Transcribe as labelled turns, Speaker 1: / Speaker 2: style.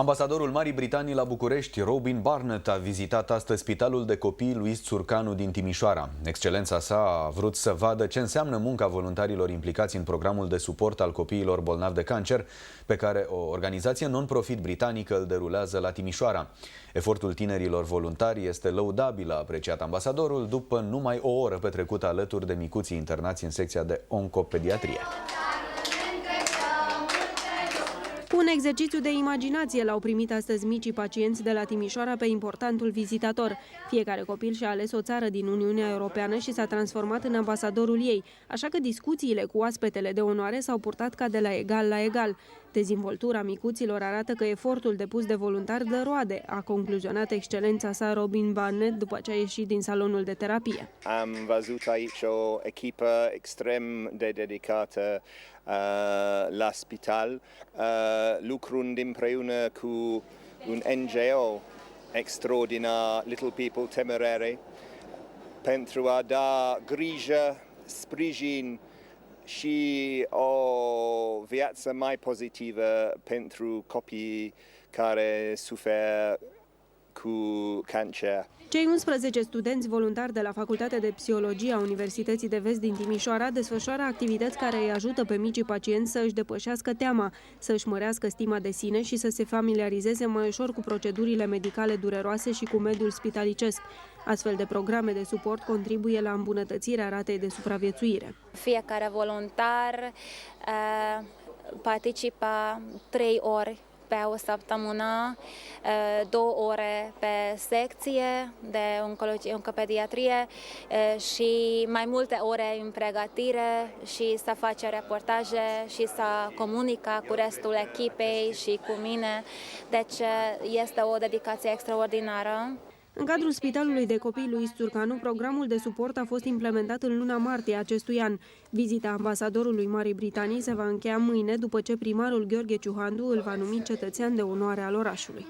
Speaker 1: Ambasadorul Marii Britanii la București, Robin Barnett, a vizitat astăzi Spitalul de Copii Luis Țurcanu din Timișoara. Excelența sa a vrut să vadă ce înseamnă munca voluntarilor implicați în programul de suport al copiilor bolnavi de cancer, pe care o organizație non-profit britanică îl derulează la Timișoara. Efortul tinerilor voluntari este lăudabil, a apreciat ambasadorul, după numai o oră petrecută alături de micuții internați în secția de oncopediatrie.
Speaker 2: Un exercițiu de imaginație l-au primit astăzi micii pacienți de la Timișoara pe importantul vizitator. Fiecare copil și-a ales o țară din Uniunea Europeană și s-a transformat în ambasadorul ei, așa că discuțiile cu oaspetele de onoare s-au purtat ca de la egal la egal. Dezvoltura micuților arată că efortul depus de voluntari dă roade, a concluzionat excelența sa Robin Barnett după ce a ieșit din salonul de terapie.
Speaker 3: Am văzut aici o echipă extrem de dedicată la spital, lucrând împreună cu un NGO extraordinar, Little People Temerare, pentru a da grijă, sprijin și o viață mai pozitivă pentru copiii care suferă cu cancer.
Speaker 2: Cei 11 studenți voluntari de la Facultatea de Psihologie a Universității de Vest din Timișoara desfășoară activități care îi ajută pe micii pacienți să își depășească teama, să își mărească stima de sine și să se familiarizeze mai ușor cu procedurile medicale dureroase și cu mediul spitalicesc. Astfel de programe de suport contribuie la îmbunătățirea ratei de supraviețuire.
Speaker 4: Fiecare voluntar participă 3 ori pe o săptămână, 2 ore pe secție de oncologie, oncopediatrie și mai multe ore în pregătire și să face reportaje și să comunica cu restul echipei și cu mine. Deci este o dedicație extraordinară.
Speaker 2: În cadrul Spitalului de Copii Luis Țurcanu, programul de suport a fost implementat în luna martie acestui an. Vizita ambasadorului Marii Britanii se va încheia mâine, după ce primarul Gheorghe Ciuhandu îl va numi cetățean de onoare al orașului.